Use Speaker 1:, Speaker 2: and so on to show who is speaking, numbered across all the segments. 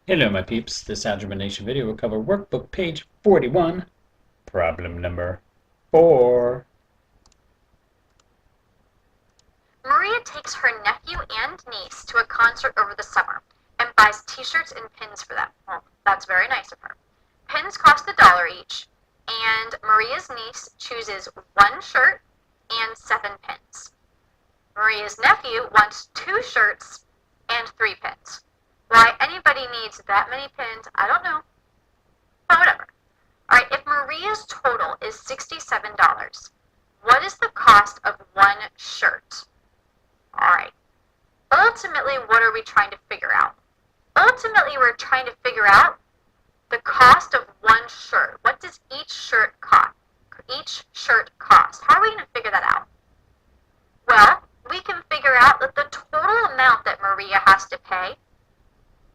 Speaker 1: Hello, my peeps. This algebra nation video will cover workbook page 41, problem number 4.
Speaker 2: Maria takes her nephew and niece to a concert over the summer and buys t-shirts and pins for them. Well, that's very nice of her. Pins cost $1 each, and Maria's niece chooses 1 shirt and 7 pins. Maria's nephew wants 2 shirts and 3 pins. Why anybody needs that many pins, I don't know. But whatever. Alright, if Maria's total is $67, what is the cost of 1 shirt? Alright, ultimately, what are we trying to figure out? Ultimately, we're trying to figure out the cost of 1 shirt. What does each shirt cost? How are we going to figure that out? Well, we can figure out that the total amount that Maria has to pay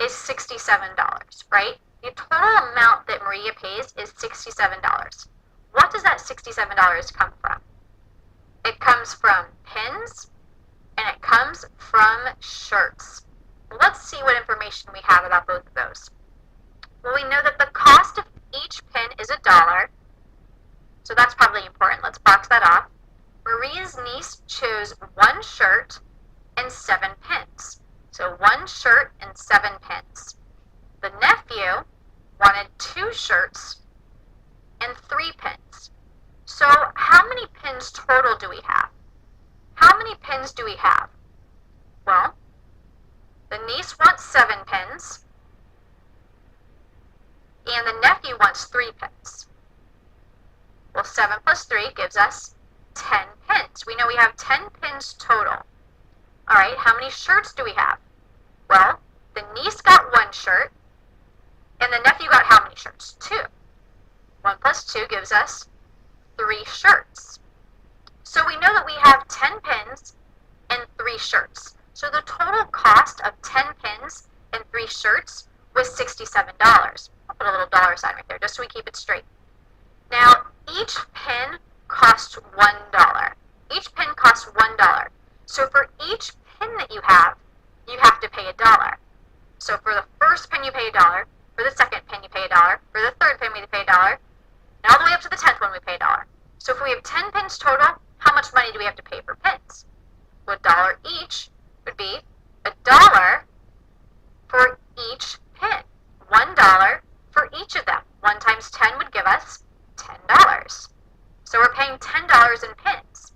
Speaker 2: is $67, right? The total amount that Maria pays is $67. What does that $67 come from? It comes from pins, and it comes from shirts. Let's see what information we have about both of those. Well, we know that the cost of each pin is $1, so that's probably important. Let's box that off. Maria's niece chose 1 shirt and 7 pins. So 1 shirt and 7 pins. The nephew wanted 2 shirts and 3 pins. So how many pins total do we have? How many pins do we have? Well, the niece wants 7 pins, and the nephew wants 3 pins. Well, 7 plus 3 gives us 10 pins. We know we have 10 pins total. All right, how many shirts do we have? Well, the niece got 1 shirt, and the nephew got how many shirts? 2. 1 plus 2 gives us 3 shirts. So we know that we have 10 pins and 3 shirts. So the total cost of 10 pins and 3 shirts was $67. I'll put a little dollar sign right there just so we keep it straight. Now, each pin costs $1. Each pin costs $1. So for each pin that you have to pay $1. So for the first pin you pay $1, for the second pin you pay $1, for the third pin we pay $1, and all the way up to the 10th one we pay $1. So if we have 10 pins total, how much money do we have to pay for pins? Well, $1 each would be $1 for each pin. $1 for each of them. 1 times 10 would give us $10. So we're paying $10 in pins.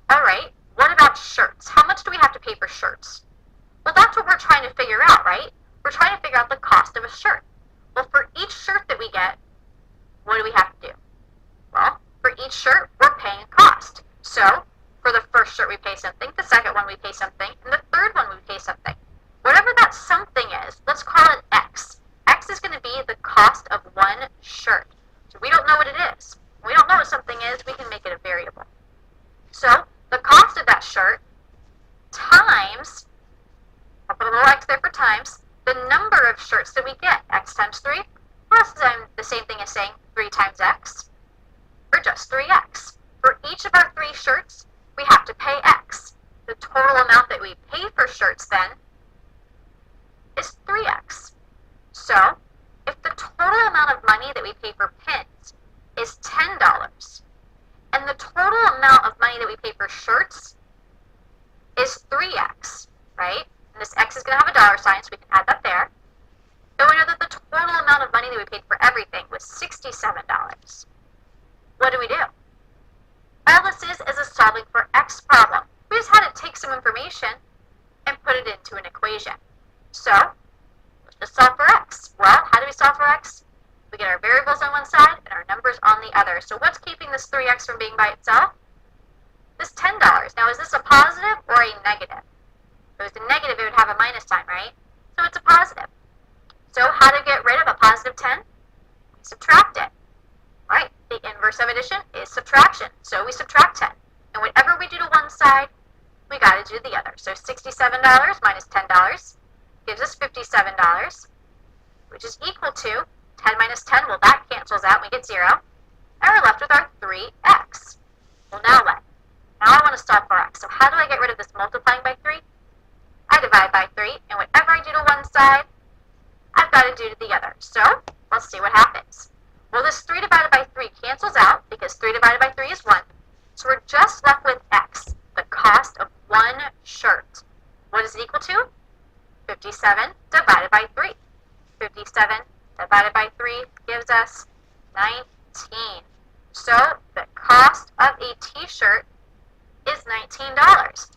Speaker 2: All right, what about shirts? How much do we have to pay for shirts? Well, that's what we're trying to figure out, right? We're trying to figure out the cost of a shirt. Well, for each shirt that we get, what do we have to do? Well, for each shirt, we're paying a cost. So, for the first shirt we pay something, the second one we pay something, and the third one we pay something. Whatever that something is, let's call it X. X is going to be the cost of 1 shirt. So we don't know what it is. When we don't know what something is, we can make it a variable. So, the cost of that shirt times, I'll put a little X there for times, the number of shirts that we get. X times 3, well, this is the same thing as saying 3 times X, or just 3X. For each of our 3 shirts, we have to pay X. The total amount that we pay for shirts then is 3X. So, if the total amount of money that we pay for pins is $10, and the total amount of money that we pay for shirts is 3X, right? And this X is going to have a dollar sign, so we can add that there. And we know that the total amount of money that we paid for everything was $67. What do we do? All this is a solving for X problem. We just had to take some information and put it into an equation. So, let's just solve for X. Well, how do we solve for X? We get our variables on one side and our numbers on the other. So what's keeping this 3X from being by itself? This $10. Now, is this a positive or a negative? If it was a negative, it would have a minus sign, right? So it's a positive. So how to get rid of a positive 10? We subtract it. Right, the inverse of addition is subtraction. So we subtract 10. And whatever we do to one side, we got to do the other. So $67 minus $10 gives us $57, which is equal to 10 minus 10. Well, that cancels out. We get 0. And we're left with our 3X. Well, now what? Now I want to solve for X. So how do I get rid of this multiplying by 3? I divide by 3, and whatever I do to one side, I've got to 3 divided by 3 is 1. So we're just left with X, the cost of one shirt. What is it equal to? 57 divided by 3. 57 divided by 3 gives us 19. So the cost of a t-shirt is $19.